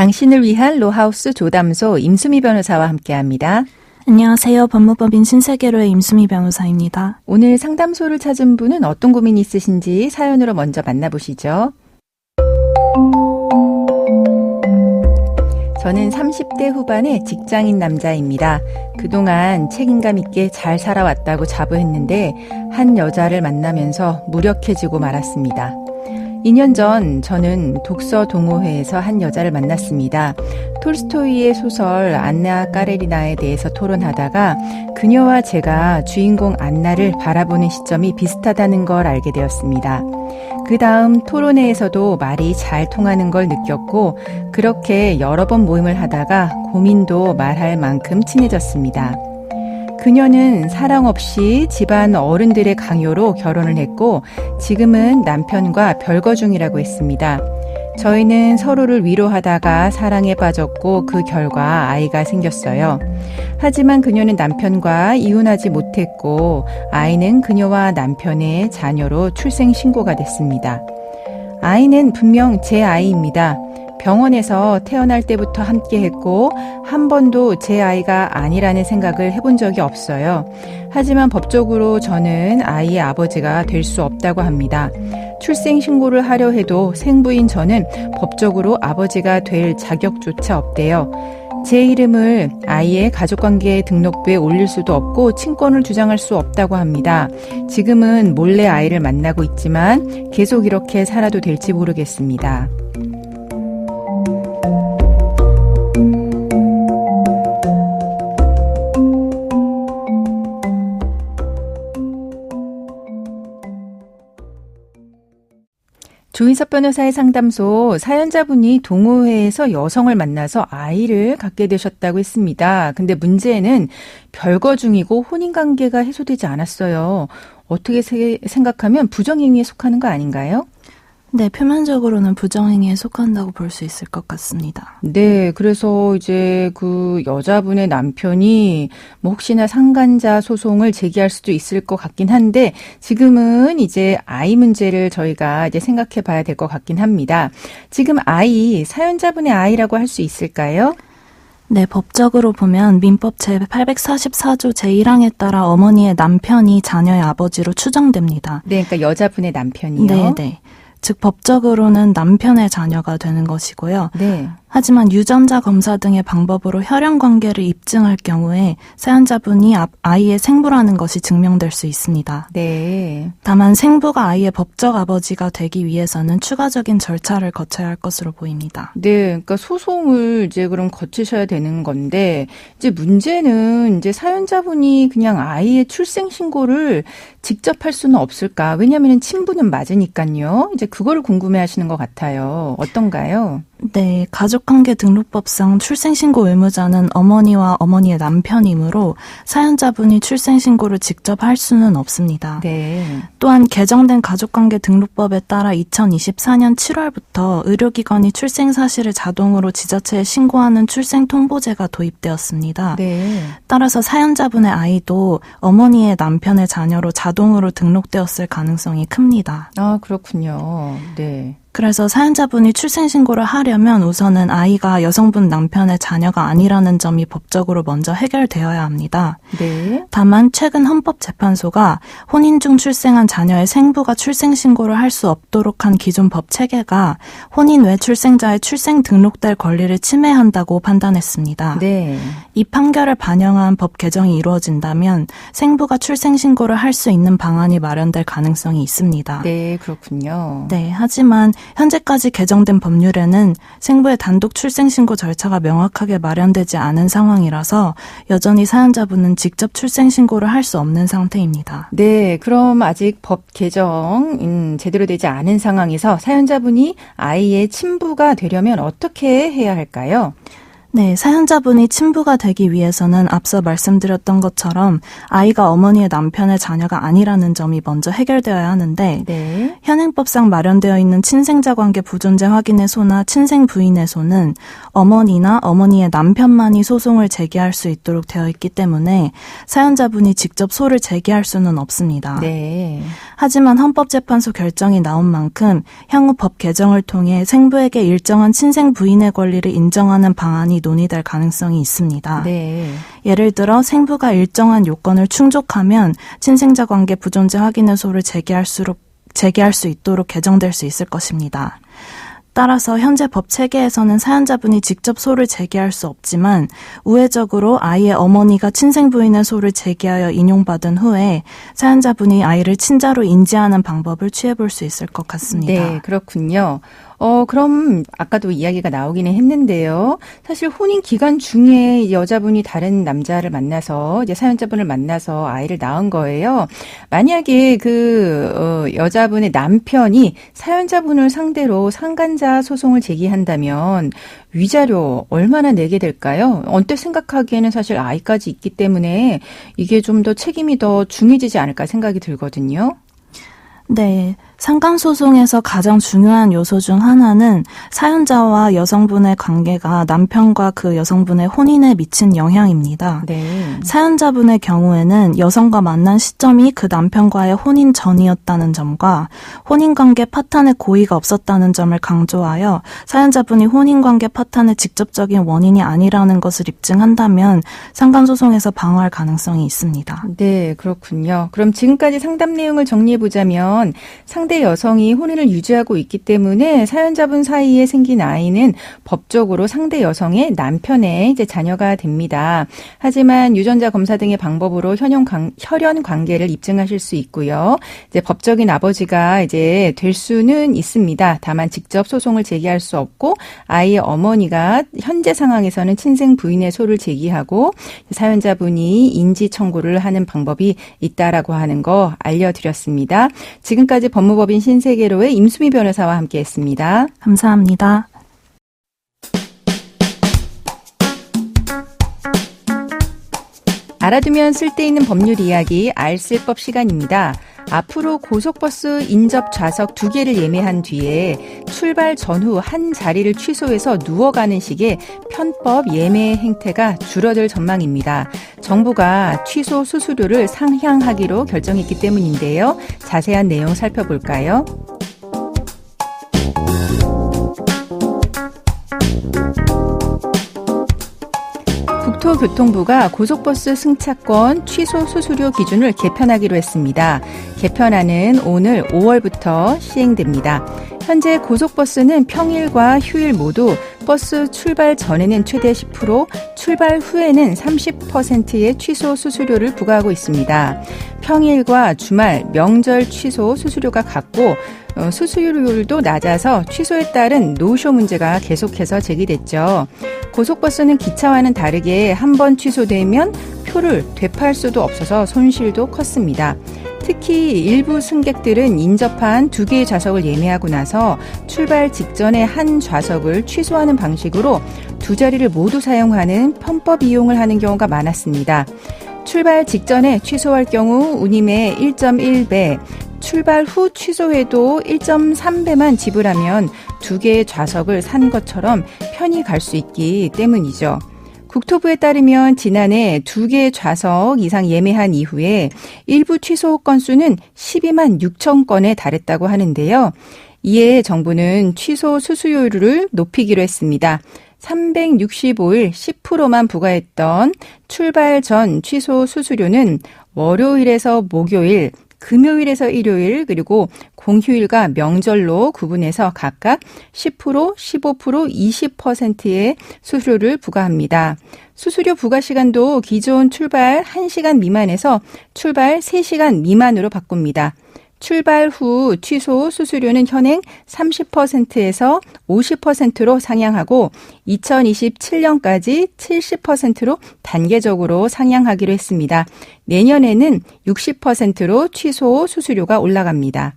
당신을 위한 로하우스 조담소 임수미 변호사와 함께합니다. 안녕하세요. 법무법인 신세계로의 임수미 변호사입니다. 오늘 상담소를 찾은 분은 어떤 고민이 있으신지 사연으로 먼저 만나보시죠. 저는 30대 후반의 직장인 남자입니다. 그동안 책임감 있게 잘 살아왔다고 자부했는데 한 여자를 만나면서 무력해지고 말았습니다. 2년 전 저는 독서 동호회에서 한 여자를 만났습니다. 톨스토이의 소설 안나 까레리나에 대해서 토론하다가 그녀와 제가 주인공 안나를 바라보는 시점이 비슷하다는 걸 알게 되었습니다. 그 다음 토론회에서도 말이 잘 통하는 걸 느꼈고 그렇게 여러 번 모임을 하다가 고민도 말할 만큼 친해졌습니다. 그녀는 사랑 없이 집안 어른들의 강요로 결혼을 했고 지금은 남편과 별거 중이라고 했습니다. 저희는 서로를 위로하다가 사랑에 빠졌고 그 결과 아이가 생겼어요. 하지만 그녀는 남편과 이혼하지 못했고 아이는 그녀와 남편의 자녀로 출생 신고가 됐습니다. 아이는 분명 제 아이입니다. 병원에서 태어날 때부터 함께 했고 한 번도 제 아이가 아니라는 생각을 해본 적이 없어요. 하지만 법적으로 저는 아이의 아버지가 될 수 없다고 합니다. 출생신고를 하려 해도 생부인 저는 법적으로 아버지가 될 자격조차 없대요. 제 이름을 아이의 가족관계 등록부에 올릴 수도 없고 친권을 주장할 수 없다고 합니다. 지금은 몰래 아이를 만나고 있지만 계속 이렇게 살아도 될지 모르겠습니다. 조인섭 변호사의 상담소 사연자분이 동호회에서 여성을 만나서 아이를 갖게 되셨다고 했습니다. 근데 문제는 별거 중이고 혼인관계가 해소되지 않았어요. 어떻게 생각하면 부정행위에 속하는 거 아닌가요? 네, 표면적으로는 부정행위에 속한다고 볼 수 있을 것 같습니다. 네, 그래서 이제 그 여자분의 남편이 뭐 혹시나 상간자 소송을 제기할 수도 있을 것 같긴 한데 지금은 이제 아이 문제를 저희가 이제 생각해 봐야 될 것 같긴 합니다. 지금 아이, 사연자분의 아이라고 할 수 있을까요? 네, 법적으로 보면 민법 제844조 제1항에 따라 어머니의 남편이 자녀의 아버지로 추정됩니다. 네, 그러니까 여자분의 남편이요. 네, 네. 즉 법적으로는 남편의 자녀가 되는 것이고요. 네. 하지만 유전자 검사 등의 방법으로 혈연 관계를 입증할 경우에 사연자분이 아이의 생부라는 것이 증명될 수 있습니다. 네. 다만 생부가 아이의 법적 아버지가 되기 위해서는 추가적인 절차를 거쳐야 할 것으로 보입니다. 네, 그러니까 소송을 이제 그럼 거치셔야 되는 건데 이제 문제는 이제 사연자분이 그냥 아이의 출생 신고를 직접 할 수는 없을까? 왜냐하면 친부는 맞으니까요. 이제 그거를 궁금해하시는 것 같아요. 어떤가요? 네, 가족관계 등록법상 출생신고 의무자는 어머니와 어머니의 남편이므로 사연자분이 출생신고를 직접 할 수는 없습니다. 네. 또한 개정된 가족관계 등록법에 따라 2024년 7월부터 의료기관이 출생사실을 자동으로 지자체에 신고하는 출생통보제가 도입되었습니다. 네. 따라서 사연자분의 아이도 어머니의 남편의 자녀로 자동으로 등록되었을 가능성이 큽니다. 아, 그렇군요. 네. 그래서 사연자분이 출생신고를 하려면 우선은 아이가 여성분 남편의 자녀가 아니라는 점이 법적으로 먼저 해결되어야 합니다. 네. 다만 최근 헌법재판소가 혼인 중 출생한 자녀의 생부가 출생신고를 할 수 없도록 한 기존 법 체계가 혼인 외 출생자의 출생 등록될 권리를 침해한다고 판단했습니다. 네. 이 판결을 반영한 법 개정이 이루어진다면 생부가 출생신고를 할 수 있는 방안이 마련될 가능성이 있습니다. 네, 그렇군요. 네, 하지만 현재까지 개정된 법률에는 생부의 단독 출생신고 절차가 명확하게 마련되지 않은 상황이라서 여전히 사연자분은 직접 출생신고를 할 수 없는 상태입니다. 네, 그럼 아직 법 개정 제대로 되지 않은 상황에서 사연자분이 아이의 친부가 되려면 어떻게 해야 할까요? 네, 사연자분이 친부가 되기 위해서는 앞서 말씀드렸던 것처럼 아이가 어머니의 남편의 자녀가 아니라는 점이 먼저 해결되어야 하는데 네. 현행법상 마련되어 있는 친생자 관계 부존재 확인의소나 친생 부인의소는 어머니나 어머니의 남편만이 소송을 제기할 수 있도록 되어 있기 때문에 사연자분이 직접 소를 제기할 수는 없습니다. 네. 하지만 헌법재판소 결정이 나온 만큼 향후 법 개정을 통해 생부에게 일정한 친생 부인의 권리를 인정하는 방안이 논의될 가능성이 있습니다. 네. 예를 들어 생부가 일정한 요건을 충족하면 친생자 관계 부존재 확인의소를 제기할 수 있도록 개정될 수 있을 것입니다. 따라서 현재 법 체계에서는 사연자분이 직접 소를 제기할 수 없지만 우회적으로 아이의 어머니가 친생 부인의 소를 제기하여 인용받은 후에 사연자분이 아이를 친자로 인지하는 방법을 취해볼 수 있을 것 같습니다. 네, 그렇군요. 그럼 아까도 이야기가 나오기는 했는데요. 사실 혼인 기간 중에 여자분이 다른 남자를 만나서 이제 사연자분을 만나서 아이를 낳은 거예요. 만약에 여자분의 남편이 사연자분을 상대로 상간자 소송을 제기한다면 위자료 얼마나 내게 될까요? 언뜻 생각하기에는 사실 아이까지 있기 때문에 이게 좀 더 책임이 더 중해지지 않을까 생각이 들거든요. 네. 상간소송에서 가장 중요한 요소 중 하나는 사연자와 여성분의 관계가 남편과 그 여성분의 혼인에 미친 영향입니다. 네. 사연자분의 경우에는 여성과 만난 시점이 그 남편과의 혼인 전이었다는 점과 혼인관계 파탄의 고의가 없었다는 점을 강조하여 사연자분이 혼인관계 파탄의 직접적인 원인이 아니라는 것을 입증한다면 상간소송에서 방어할 가능성이 있습니다. 네, 그렇군요. 그럼 지금까지 상담 내용을 정리해보자면 상대 여성이 혼인을 유지하고 있기 때문에 사연자분 사이에 생긴 아이는 법적으로 상대 여성의 남편의 이제 자녀가 됩니다. 하지만 유전자 검사 등의 방법으로 혈연 관계를 입증하실 수 있고요. 이제 법적인 아버지가 이제 될 수는 있습니다. 다만 직접 소송을 제기할 수 없고 아이의 어머니가 현재 상황에서는 친생 부인의 소를 제기하고 사연자분이 인지 청구를 하는 방법이 있다라고 하는 거 알려드렸습니다. 지금까지 법무법인 신세계로의 임수미 변호사와 함께했습니다. 감사합니다. 알아두면 쓸데있는 법률 이야기 알쓸법 시간입니다. 앞으로 고속버스 인접 좌석 2개를 예매한 뒤에 출발 전후 한 자리를 취소해서 누워가는 식의 편법 예매 행태가 줄어들 전망입니다. 정부가 취소 수수료를 상향하기로 결정했기 때문인데요. 자세한 내용 살펴볼까요? 국토교통부가 고속버스 승차권 취소 수수료 기준을 개편하기로 했습니다. 개편안은 오늘 5월부터 시행됩니다. 현재 고속버스는 평일과 휴일 모두 버스 출발 전에는 최대 10%, 출발 후에는 30%의 취소 수수료를 부과하고 있습니다. 평일과 주말, 명절 취소 수수료가 같고 수수료율도 낮아서 취소에 따른 노쇼 문제가 계속해서 제기됐죠. 고속버스는 기차와는 다르게 한 번 취소되면 표를 되팔 수도 없어서 손실도 컸습니다. 특히 일부 승객들은 인접한 2개의 좌석을 예매하고 나서 출발 직전에 한 좌석을 취소하는 방식으로 2자리를 모두 사용하는 편법 이용을 하는 경우가 많았습니다. 출발 직전에 취소할 경우 운임의 1.1배, 출발 후 취소해도 1.3배만 지불하면 2개의 좌석을 산 것처럼 편히 갈 수 있기 때문이죠. 국토부에 따르면 지난해 2개의 좌석 이상 예매한 이후에 일부 취소 건수는 12만 6천 건에 달했다고 하는데요. 이에 정부는 취소 수수료를 높이기로 했습니다. 365일 10%만 부과했던 출발 전 취소 수수료는 월요일에서 목요일, 금요일에서 일요일 그리고 공휴일과 명절로 구분해서 각각 10%, 15%, 20%의 수수료를 부과합니다. 수수료 부과 시간도 기존 출발 1시간 미만에서 출발 3시간 미만으로 바꿉니다. 출발 후 취소 수수료는 현행 30%에서 50%로 상향하고 2027년까지 70%로 단계적으로 상향하기로 했습니다. 내년에는 60%로 취소 수수료가 올라갑니다.